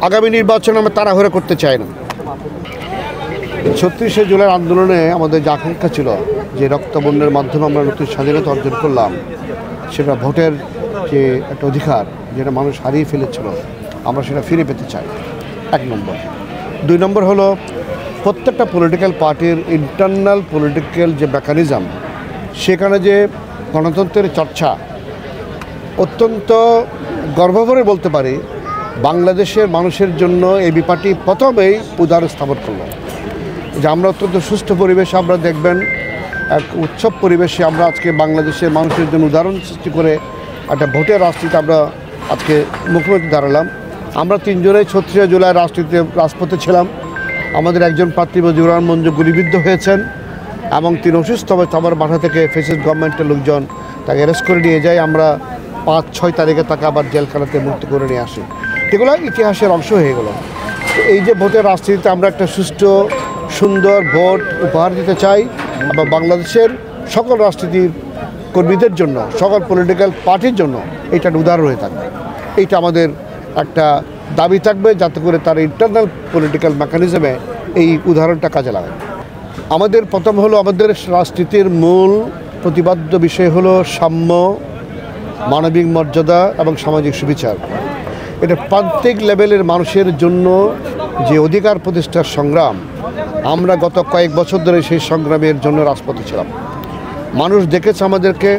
আগামী নির্বাচন আমরা তাড়াহুড়ো করতে চাই না। ৩৬শে জুলাই আন্দোলনে আমাদের যে আকাঙ্ক্ষা ছিল যে রক্তবন্ধের মাধ্যমে আমরা নতুন স্বাধীনতা অর্জন করলাম, সেটা ভোটের যে একটা অধিকার যেটা মানুষ হারিয়ে ফেলেছিল, আমরা সেটা ফিরে পেতে চাই, ১ নম্বর। ২ নম্বর হলো প্রত্যেকটা পলিটিক্যাল পার্টির ইন্টারনাল পলিটিক্যাল যে মেকানিজম, সেখানে যে গণতন্ত্রের চর্চা অত্যন্ত গর্বভরে বলতে পারি, বাংলাদেশের মানুষের জন্য এবি পার্টি প্রথমেই উদাহরণ স্থাপন করল যে আমরা অত্যন্ত সুষ্ঠু পরিবেশে, আমরা দেখবেন এক উৎসব পরিবেশে আমরা আজকে বাংলাদেশের মানুষের জন্য উদাহরণ সৃষ্টি করে একটা ভোটের রাজনীতি আমরা আজকে মুখোমুখি দাঁড়ালাম। আমরা ৩ জনেই ৩৬শে জুলাই রাজপথে ছিলাম। আমাদের একজন প্রার্থী মুজিবুর রহমান মঞ্জু গুলিবিদ্ধ হয়েছেন এবং তিনি অসুস্থ হবে, আমার বাসা থেকে ফেসিস্ট গভর্নমেন্টের লোকজন তাকে অ্যারেস্ট করে নিয়ে যায়। আমরা ৫-৬ তারিখে তাকে আবার জেলখানাতে মুক্ত করে নিয়ে আসি। এগুলো ইতিহাসের অংশ হয়ে গেল। এই যে ভোটের রাজনীতিতে আমরা একটা সুষ্ঠু সুন্দর ভোট উপহার দিতে চাই এবং বাংলাদেশের সকল রাজনীতির কর্মীদের জন্য, সকল পলিটিক্যাল পার্টির জন্য এটা উদাহরণ হয়ে থাকবে। এইটা আমাদের একটা দাবি থাকবে, যাতে করে তার ইন্টারনাল পলিটিক্যাল মেকানিজমে এই উদাহরণটা কাজে লাগায়। আমাদের প্রথম হলো, আমাদের রাজনীতির মূল প্রতিপাদ্য বিষয় হলো সাম্য, মানবিক মর্যাদা এবং সামাজিক সুবিচার। এটা প্রান্তিক লেভেলের মানুষের জন্য যে অধিকার প্রতিষ্ঠার সংগ্রাম, আমরা গত কয়েক বছর ধরে সেই সংগ্রামের জন্য রাজপথে ছিলাম। মানুষ দেখেছে আমাদেরকে,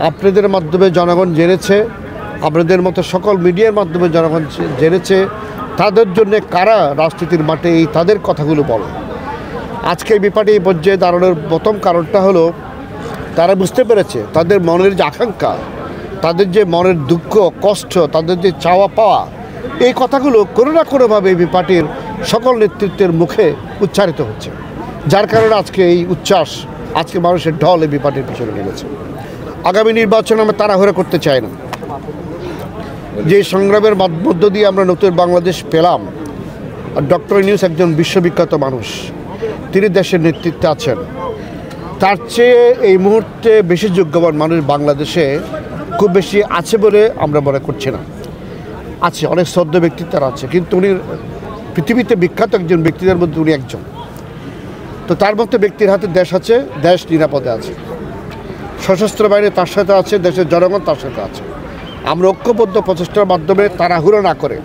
আপনাদের মাধ্যমে জনগণ জেনেছে, আপনাদের মতো সকল মিডিয়ার মাধ্যমে জনগণ জেনেছে তাদের জন্য কারা রাজনীতির মাঠে এই তাদের কথাগুলো বলে। আজকে এই বিপাটি এই পর্যায়ে দাঁড়ানোর প্রথম কারণটা হলো তারা বুঝতে পেরেছে তাদের মনের যে আকাঙ্ক্ষা, তাদের যে মনের দুঃখ কষ্ট, তাদের যে চাওয়া পাওয়া, এই কথাগুলো কোনো না কোনোভাবে এই বিপাটির সকল নেতৃত্বের মুখে উচ্চারিত হচ্ছে, যার কারণে আজকে এই উচ্ছ্বাস, আজকে মানুষের ঢল এই বিপাটির পিছনে লেগেছে। আগামী নির্বাচন আমরা তাড়াহুড়ো করতে চাই না। যে সংগ্রামের মধ্য দিয়ে আমরা নতুন বাংলাদেশ পেলাম, আর ডক্টর ইউনূস একজন বিশ্ববিখ্যাত মানুষ, তিনি দেশের নেতৃত্বে আছেন, তার চেয়ে এই মুহূর্তে বেশি যোগ্যবান মানুষ বাংলাদেশে খুব বেশি আছে বলে আমরা মনে করছি না। আছে, অনেক শ্রদ্ধ ব্যক্তিত্ব আছে, কিন্তু উনি পৃথিবীতে বিখ্যাত একজন ব্যক্তিদের মধ্যে উনি একজন। তো তার মধ্যে ব্যক্তির হাতে দেশ আছে, দেশ নিরাপদে আছে, সশস্ত্র বাহিনী তার সাথে আছে, দেশের জনগণ তার সাথে আছে। আমরা ঐক্যবদ্ধ প্রচেষ্টার মাধ্যমে তাড়াহুড়ো না করে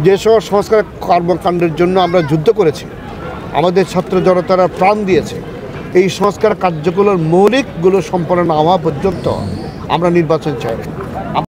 যে সব সংস্কার কর্মকাণ্ডের জন্য আমরা যুদ্ধ করেছি, আমাদের ছাত্র জনতারা প্রাণ দিয়েছে, এই সংস্কার কার্যগুলোর মৌলিকগুলো সম্পন্ন না হওয়া পর্যন্ত আমরা নির্বাচন চাই না।